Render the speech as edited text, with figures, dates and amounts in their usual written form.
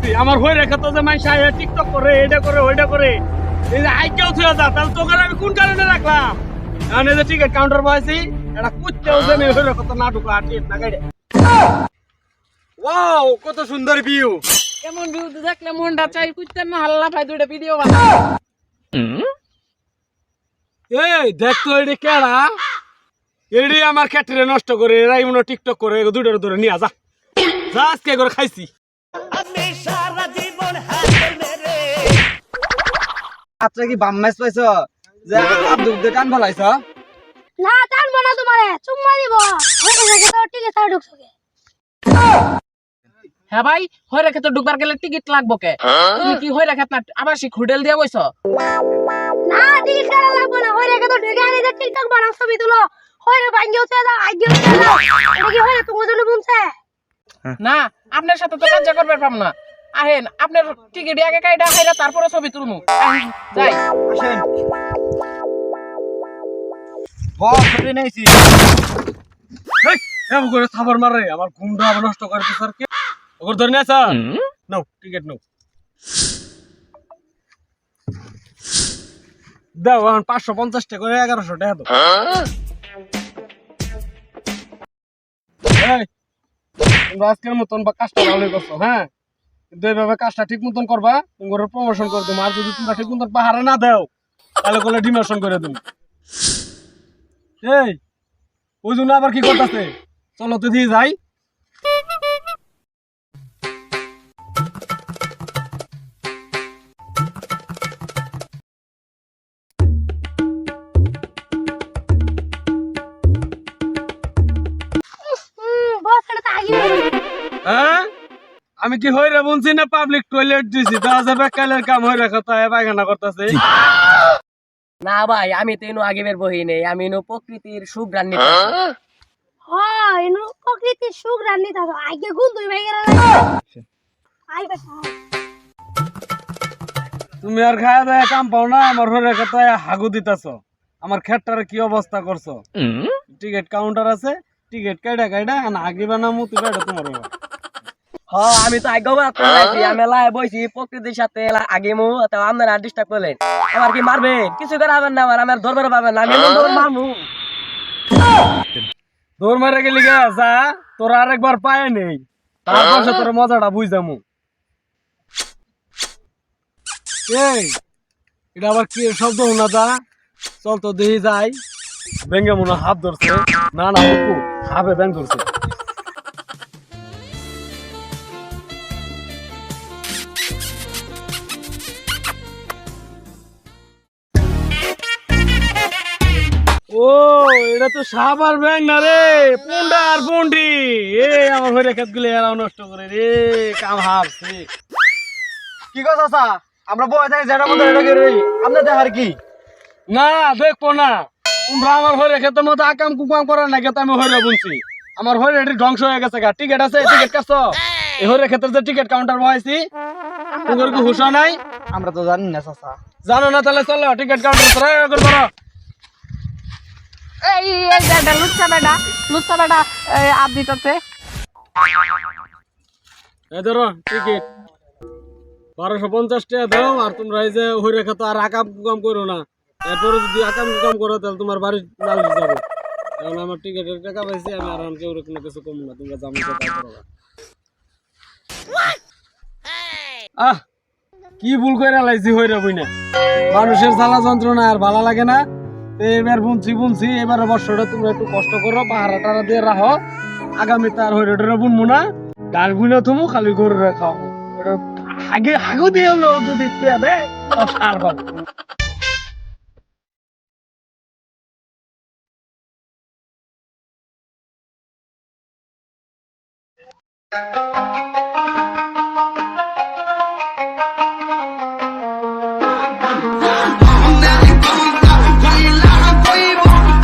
করছি আমার হয়ে রেখে তো যে মাইশা টিকটক করে এটা করে ওইটা করে এই যে আইকেও থুয়ে যা তাহলে তোকে আমি কোন কারণে রাখলাম এখন এই যে টিকিট কাউন্টার বসেছি এটা কুত্তেও যে আমি হয়ে রেখে তো না ঢুকো আর টিকিট না গাইডে ওয়াও কত সুন্দর ভিউ কেমন ভিউ দেখলে মনটা চাই কুইতেন না হাল্লা পাই দুইটা ভিডিও বানা এই দেখ তো এটা কেডা এডি আমার ক্ষেত্রে নষ্ট করে এরাই মনে হয় টিকটক করে দুইটার ধরে নিয়ে যা যা আজকে করে খাইছি আচ্ছা কি বাম ম্যাচ পাইছো যে দুধ দিয়ে টান ফলাইছ না টানবো না তোমারে চুম্মা দিব হয়ে গেছে তো টিকে ছাড় ঢুকছো কে হ্যাঁ ভাই হয়ে রেখে তো ঢুকবার গেলে টিকিট লাগবো কে তুমি কি হয়ে রেখে না আবাসিক হোটেল দিয়ে বইছো না টিকিট কাটা লাগবো না হয়ে গেছে তো ঢুকে আনি যে টিকটক বানাও ছবি তুলো হয়ে ভাঙ্গিও চলে দাও আইগিও চলে দাও এটা কি হয়ে তোমার জন্য বুনছে না আপনার সাথে তো কাজ করবে পারলাম না আহেন আপনার টিকিট আগে কাইটা খাইরা তারপরে ছবি তুলমু যাই আসেন বস ধরে নেইছি এই এমন করে থাবর মারে আমার ঘুমটা আবার নষ্ট করে দিছ আর কি ওর ধরে নিয়েছ নাও টিকিট নাও দাও এখন 550 টাকা করে 1100 টাকা দাও এই তোমরা আজকের মতন বা কাজটা ভালো করছো হ্যাঁ কিন্তু এইভাবে কাজটা ঠিক মতন করবা তোমার প্রমোশন করে দেবো আর যদি তোমরা ঠিক মতন পাহারা না দাও তাহলে কোলে ডিমোশন করে দেবো এই ওই জন্য আবার কি করতেছে চলো তো দিয়ে যাই বস এটা তো আগে হ্যাঁ আমি কি হইরে বলছি না পাবলিক টয়লেট দিছি তা যাবে কালের কাম হয়ে রাখো তাই পায়খানা করতেছে না ভাই আমি তো এনু আগে বের বহি নেই আমি এনু প্রকৃতির সুখ রান্নি হয় এনু প্রকৃতির সুখ রান্নি থাকো আগে গুন দুই ভাই গেলা আই বেটা তুমি আর খায়া দায়া কাম পাও না আমার হয়ে রেখে তাই হাগু দিতেছ আমার খেটটার কি অবস্থা করছো টিকিট কাউন্টার আছে টিকিট কাইডা কাইডা না আগে বানামু তুই কাইডা তোমার বাবা হ্যাঁ আমি তো আগে বানাইছি আমি লাই বইছি প্রকৃতির সাথে আগে মু তো আপনারা ডিস্টার্ব করলেন আমার কি মারবেন কিছু করে পাবেন না আমার ধরবার পাবেন না আমি মারমু দৌড় মারে গেলি গা যা তোরা আরেকবার পায় নেই তারপর সে তোর মজাটা বুঝামু এই এটা আবার কি শব্দ না যা চল তো দেখি যাই ব্যাঙ্গে মনে হয় হাত ধরছে না না হুকু হাবে ব্যাং ধরছে ও এটা তো সাবার ব্যাং না রে পুন্ডা আর পুন্ডি এ আমার হয়ে রেখে গুলো এরাও নষ্ট করে রে কাম হাবছে কি কথা চাচা আমরা বই থাকি যেটা মতো এটা করে আপনি দেখার কি না দেখবো না তোমরা আমার হয়ে রেখে মতো আকাম কুকাম করার না গেতে আমি হয়ে বুনছি আমার হয়ে এটি ধ্বংস হয়ে গেছে গা টিকিট আছে টিকিট কাটছো এই হয়ে ক্ষেত্রে যে টিকিট কাউন্টার বহাইছি তোমার কি হুশা নাই আমরা তো জানি না চাচা জানো না তাহলে চলো টিকিট কাউন্টার ধরো এই লুচ্চা বেটা আপ দিতেছে এই ধরো টিকিট 1250 টাকা দাও আর তোমরা এই যে হয়ে রেখে তো আর আকাম কুকাম করো না এরপরে যদি আকাম কুকাম করো তাহলে তোমার বাড়ি নালিশ যাবে কারণ আমার টিকিটের টাকা পাইছি আমি আর কেউ কোনো কিছু কম না তোমরা জানো আহ কি ভুল করে লাইছি হয়ে যাবই না মানুষের জ্বালা যন্ত্রণা আর ভালো লাগে না এবার বুনছি এবার বর্ষটা তোমরা একটু কষ্ট করো পাহারা টারা দিয়ে রাখো আগামীতে আর হয়ে রেটে বুনবো না ডাল বুনে থমো খালি করে রাখাও আগে হাগু দিয়ে হলো যদি দেয় সার হবে